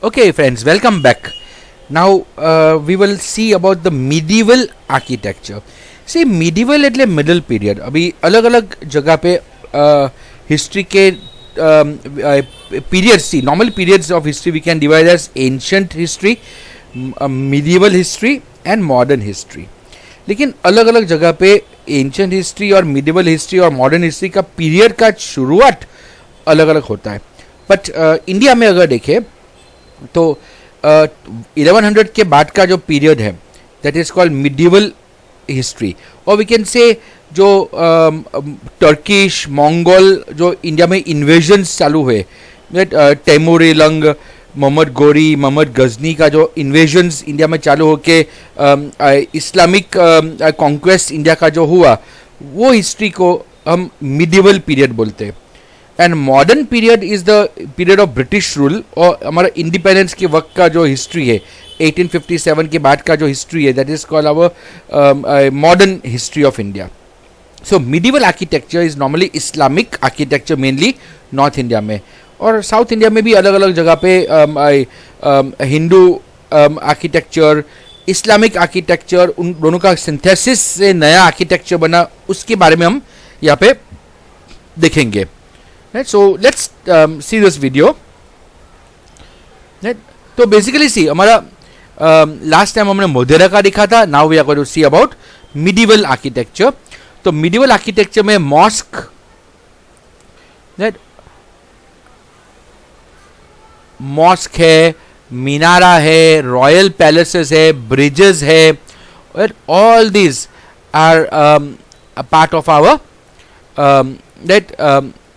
Okay, friends, welcome back. Now we will see about the medieval architecture. See, medieval એટલે middle period. अभी अलग अलग जगह पे history के periods see normal periods of history we can divide as ancient history, medieval history and modern history. लेकिन अलग अलग जगह पे एंशियंट हिस्ट्री और मिडिवल हिस्ट्री और मॉडर्न हिस्ट्री का पीरियड का शुरुआत अलग अलग होता है. बट इंडिया में अगर देखें तो 1100 के बाद का जो पीरियड है that is called medieval history. और वी कैन से जो टर्किश मंगोल जो इंडिया में इन्वेजन्स चालू हुए, तैमूर-ए-लंग, मोहम्मद गोरी, मोहम्मद गजनी का जो इन्वेजन्स इंडिया में चालू होके इस्लामिक कॉन्क्वेस्ट इंडिया का जो हुआ, वो हिस्ट्री को हम मिडिवल पीरियड बोलते हैं. And modern period is the period of British rule. और हमारा इंडिपेंडेंस के वक्त का जो हिस्ट्री है 1857 के बाद का जो हिस्ट्री है that is called our modern history of India. So medieval architecture is normally Islamic architecture mainly North India में, और साउथ इंडिया में भी अलग अलग जगह पे हिंदू आर्किटेक्चर, इस्लामिक आर्किटेक्चर, उन दोनों का सिंथेसिस से नया आर्किटेक्चर बना, उसके बारे में हम यहाँ पे देखेंगे. So let's see this video. तो बेसिकली सी हमारा लास्ट टाइम हमने मोधेरा का देखा था. Now we are going to see about medieval architecture. तो मिडिवल आर्किटेक्चर में मॉस्क, मॉस्क है, मीनारा है, रॉयल पैलेसेस है, ब्रिजेस है, और all these are part of our that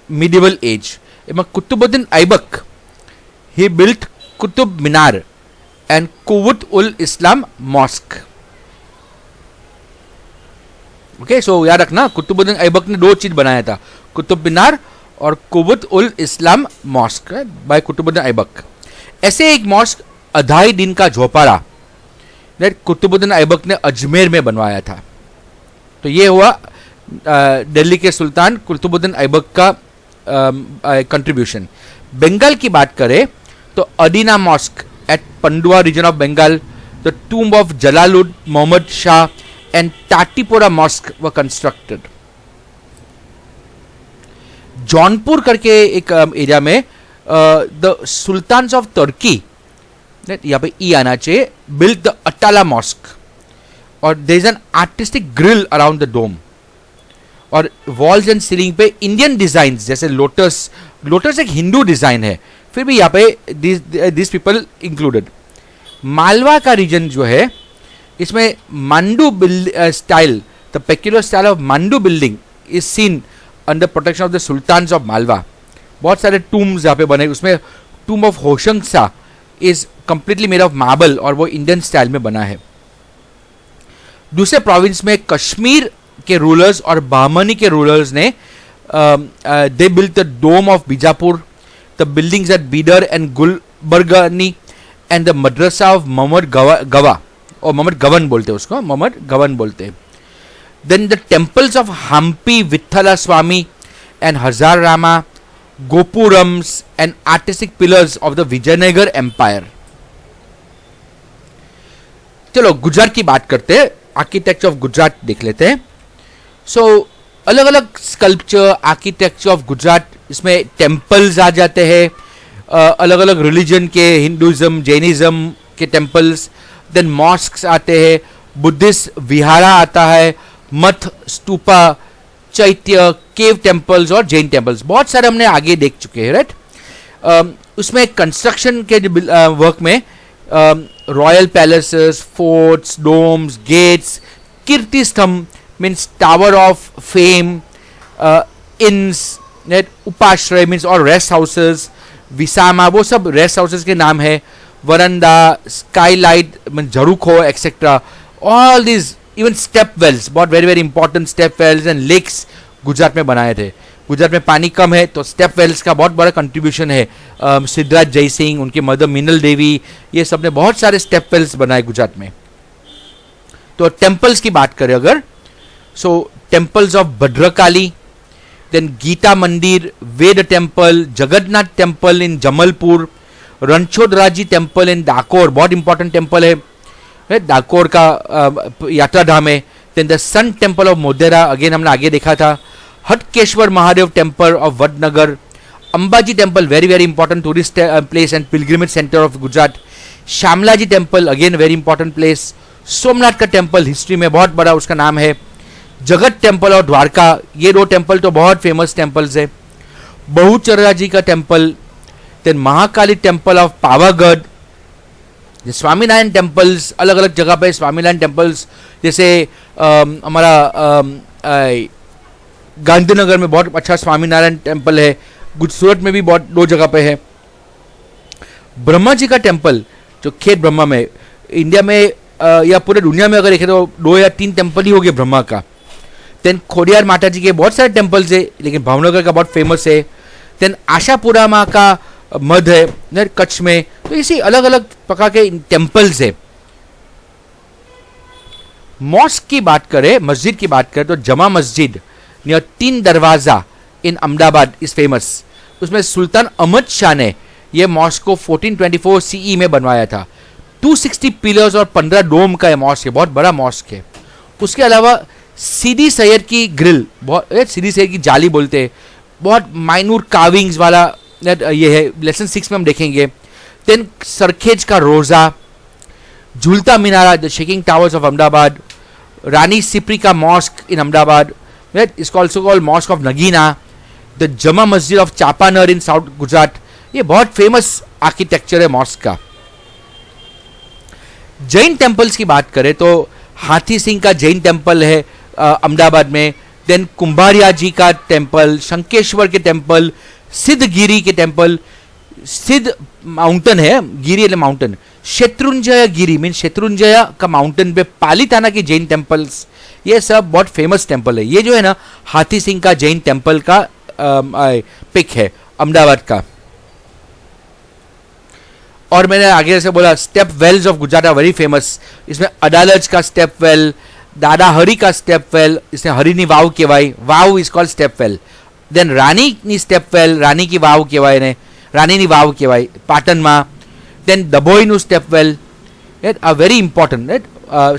medieval age. Qutbuddin Aibak, he built Qutub Minar and Quwwat ul Islam Mosque. Okay, so याद रखना कुतुबुद्दीन ऐबक ने दो चीज बनाया था, कुतुब मीनार और कुवत उल इस्लाम मॉस्क बाय कुतुबुद्दीन ऐबक. ऐसे एक मॉस्क अढ़ाई दिन का झोपड़ा कुतुबुद्दीन ऐबक ने अजमेर में बनवाया था. तो ये हुआ दिल्ली के सुल्तान कुतुबुद्दीन ऐबक का कंट्रीब्यूशन. बंगाल की बात करें तो Adina mosque at Pandua region of Bengal, the tomb of Jalaluddin Mohammad Shah and Tatipora mosque were constructed. Jaunpur करके एक एरिया में द सुल्तान्स ऑफ तुर्की, यहाँ पे ई आना चाहिए, बिल्ट द अटाला मॉस्क, और there is an artistic grill around the dome, और वॉल्स एंड सीलिंग पे इंडियन डिजाइन जैसे लोटस. लोटस एक हिंदू डिजाइन है, फिर भी यहाँ पे दिस पीपल इंक्लूडेड. मालवा का रीजन जो है इसमें Mandu style, the peculiar style of Mandu building is seen under protection of the sultans of Malwa. बहुत सारे टूम्स यहाँ पे बने, उसमें tomb of Hoshangshah is completely made of marble, और वो इंडियन स्टाइल में बना है. दूसरे प्रोविंस में कश्मीर के रूलर्स और बामनी के रूलर्स ने they built the dome of Bijapur, the buildings at Bidar and Gulbargani, and the madrasa of Mohammad Gawan, और मोहम्मद गवन बोलते हैं उसको, मोहम्मद गवन बोलते हैं. Then the temples of Hampi Vitthala Swami and Hazara Rama, gopurams and artistic pillars of the Vijayanagara empire. चलो गुजरात की बात करते हैं, आर्किटेक्चर ऑफ गुजरात देख लेते हैं. सो अलग अलग स्कल्पचर आर्किटेक्चर ऑफ गुजरात, इसमें टेम्पल्स आ जाते हैं, अलग अलग रिलीजन के, हिंदुइज्म, जैनिज्म के टेम्पल्स. देन मॉस्क्स आते हैं, बुद्धिस्ट विहारा आता है, मठ, स्तूपा, चैत्य, केव टेम्पल्स और जैन टेम्पल्स. बहुत सारे हमने आगे देख चुके हैं, राइट. उसमें कंस्ट्रक्शन के वर्क में royal palaces, forts, domes, gates, Kirti Stambh means tower of fame, inns, Upashraya means और रेस्ट हाउसेस, विसामा, वो सब रेस्ट हाउसेस के नाम है, वरंदा, स्काईलाइट मीन झरूखो etcetera. All this, even step wells, बहुत very very important step wells and lakes Gujarat में बनाए थे. गुजरात में पानी कम है तो स्टेप वेल्स का बहुत बड़ा कंट्रीब्यूशन है. सिद्धराज जयसिंह, उनके मदर मीनल देवी, ये सब ने बहुत सारे स्टेप वेल्स बनाए गुजरात में. तो टेम्पल्स की बात करें अगर, so temples of Bhadrakali, then Geeta Mandir, Ved temple, Jagannath temple in Jamalpur, Ranchhodraiji temple in Dakor, बहुत इंपॉर्टेंट टेम्पल है, डाकोर का यात्रा धाम है. Then the sun temple of Modhera, again हमने आगे देखा था. Hatkeshwar Mahadev temple of Vadnagar. Ambaji temple, very very important tourist place and pilgrimage centre of Gujarat. Shamlaji temple, again very important place. Somnath का टेम्पल हिस्ट्री में बहुत बड़ा उसका नाम है. जगत टेम्पल और द्वारका, ये दो टेम्पल तो बहुत फेमस टेम्पल्स है. बहुचर्रा जी का temple. Then Mahakali temple of Pavagadh. Swaminarayan temples अलग अलग जगह पे, स्वामीनारायण टेम्पल्स जैसे हमारा गांधीनगर में बहुत अच्छा स्वामीनारायण टेम्पल है. सूरत में भी बहुत दो जगह पे है. ब्रह्मा जी का टेम्पल जो खेत ब्रह्मा में, इंडिया में या पूरे दुनिया में अगर देखें तो 2 या 3 टेम्पल ही हो गए ब्रह्मा का. देन खोडियार माता जी के बहुत सारे टेम्पल्स है, लेकिन भावनगर का बहुत फेमस है. देन आशापुरा माँ का मध है कच्छ में. तो इसी अलग अलग प्रकार के टेम्पल्स है. मॉस्क की बात करें, मस्जिद की बात करें तो जमा मस्जिद नियर 3 दरवाजा इन अहमदाबाद इज फेमस. उसमें सुल्तान अहमद शाह ने यह मॉस्क को 1424 सीई में बनवाया था. 260 पिलर्स और 15 डोम का मॉस्क है, बहुत बड़ा मॉस्क है. उसके अलावा सीदी सैयद की ग्रिल, बहुत सीदी सैयद की जाली बोलते हैं, बहुत माइन्यूट कार्विंग्स वाला ये है. लेसन 6 में हम देखेंगे. देन सरखेज का Roza, Jhulta Minara, the shaking towers of Ahmedabad. Rani Sipri का मॉस्क इन अहमदाबाद, इसको also called mosque of Nagina. The Jama Masjid of Champaner in south Gujarat, ये बहुत फेमस आर्किटेक्चर है मॉस्क का. जैन टेम्पल्स की बात करें तो हाथी सिंह का जैन टेम्पल है अहमदाबाद में. देन कुंभारिया जी का टेम्पल, शंकेश्वर के टेम्पल, सिद्धगिरी के टेम्पल. सिद्ध माउंटेन है, गिरी એટલે माउंटेन. शत्रुंजय गिरी मीन शत्रुंजय का माउंटेन पे पालीताना के जैन टेम्पल्स, ये सब बहुत फेमस टेम्पल है. ये जो है ना हाथी सिंह का जैन टेम्पल का पिक है अहमदाबाद का. और मैंने आगे से बोला step wells of Gujarat are very famous. इसमें अडालज का स्टेप वेल, दादा हरी का स्टेप वेल, इसने हरीनी वाव કહેવાય, વાવ ઇઝ કોલ્ડ સ્ટેપ વેલ. દેન રાણીની સ્ટેપ વેલ, રાણી કી વાવ કહેવાય ને, રાણીની વાવ કહેવાય પાટણમાં. દેન દભોઈનું step well, it a very important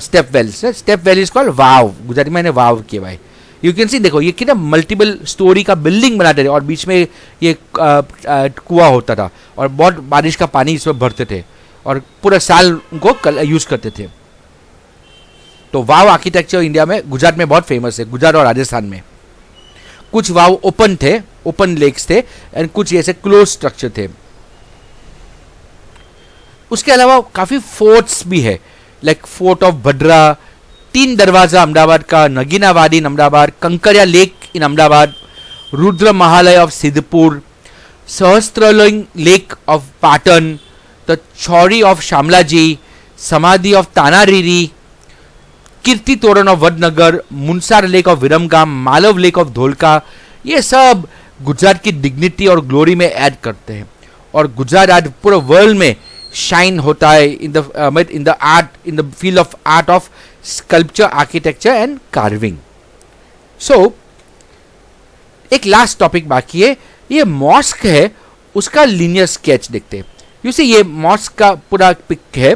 step well. Step well is called vav, ગુજરાતીમાં એને વાવ કહેવાય. यू कैन सी, देखो ये कितना मल्टीपल स्टोरी का बिल्डिंग बनाते थे और बीच में ये कुआं होता था और बहुत बारिश का पानी इसमें भरते थे और पूरा साल उनको यूज करते थे. तो वाव आर्किटेक्चर इंडिया में गुजरात में बहुत फेमस है. गुजरात और राजस्थान में कुछ वाव ओपन थे, ओपन लेक्स थे, एंड कुछ ऐसे क्लोज स्ट्रक्चर थे. उसके अलावा काफी फोर्ट्स भी है, लाइक फोर्ट ऑफ भद्रा, 3 दरवाजा अहमदाबाद का, Nagina Wadi in Ahmedabad, Kankaria lake in Ahmedabad, Rudra Mahalaya of Siddhpur, Sahastralinga lake of Patan, the Chhauri of Shamlaji, samadhi of Tanariri, Kirti Toran of Vadnagar, Munsar lake of Viramgam, Malav lake of Dholka. ये सब गुजरात की डिग्निटी और ग्लोरी में ऐड करते हैं और गुजरात आज पूरे वर्ल्ड में शाइन होता है in the art, in the field of art of sculpture, architecture and carving. So एक लास्ट टॉपिक बाकी है, ये मॉस्क है उसका लीनियर स्केच देखते हैं. यू सी ये मॉस्क का पूरा पिक है.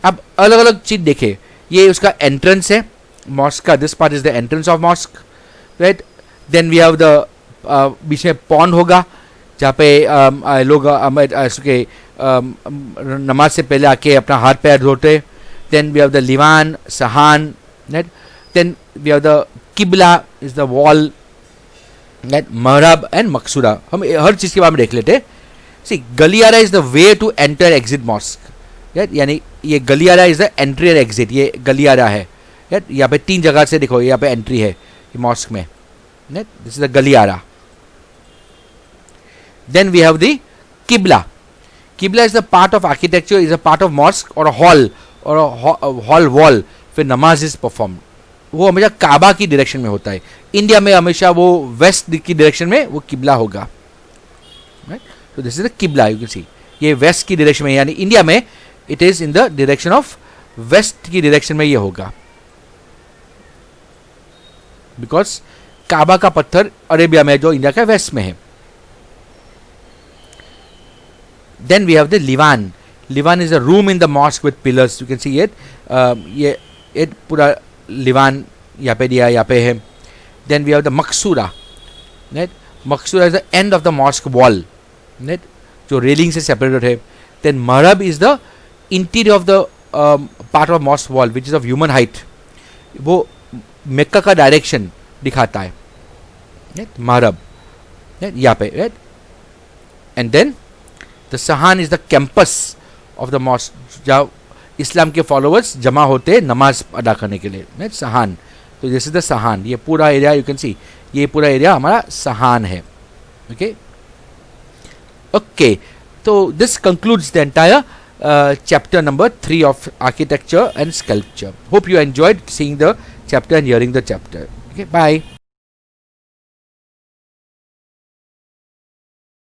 अब अलग अलग चीज देखे, ये उसका एंट्रेंस है मॉस्क का, this part is the entrance of mosque, right. Then we have the बीच में पॉन्ड होगा जहाँ पे लोग नमाज से पहले आके अपना हाथ पैर धोते. Then we have the liwan, sahan, right. Then we have the qibla is the wall, right, mihrab and maqsura. हम हर चीज़ के बारे में देख लेते हैं. सी गलियारा is the way to enter exit mosque, right. यानी ये गलियारा is the entry and exit, ये गलियारा है, राइट. यहाँ पे 3 जगह से देखो यहाँ पे एंट्री है मॉस्क में, राइट. दिस इज द गलियारा. Then we have the qibla. Qibla is the part of architecture, is a part of mosque और हॉल और हॉल वॉल फिर नमाज इज परफॉर्म. वो हमेशा काबा की डायरेक्शन में होता है. इंडिया में हमेशा वो वेस्ट की डायरेक्शन में वो किबला होगा, राइट. तो this is the qibla, you can see ये वेस्ट की डायरेक्शन में, यानी इंडिया में it is in the direction of west की डायरेक्शन में ये होगा, बिकॉज काबा का पत्थर अरेबिया में जो इंडिया का वेस्ट में है. Then we have the Livan. Livan is a room in the mosque with pillars. You can see it. ये पूरा Livan यहाँ पे दिया, यहाँ पे है. Then we have the Maksura. Right? Maksura is the end of the mosque wall. Right? जो railing से सेपरेटेड है. Then Mahrab is the interior of the part of mosque wall which is of human height. वो मक्का का direction दिखाता है. Right? Mahrab. Right? यहाँ पे. Right? And then the Sahan is the campus of the mosque जहाँ इस्लाम के followers जमा होते हैं नमाज अदा करने के लिए. Right? Sahan. तो दिस इज द सहान. ये पूरा एरिया यू कैन सी, ये पूरा एरिया हमारा सहान है. ओके ओके तो this concludes the entire chapter number 3 of architecture and sculpture. Hope you enjoyed seeing the chapter and hearing the chapter. Okay, bye.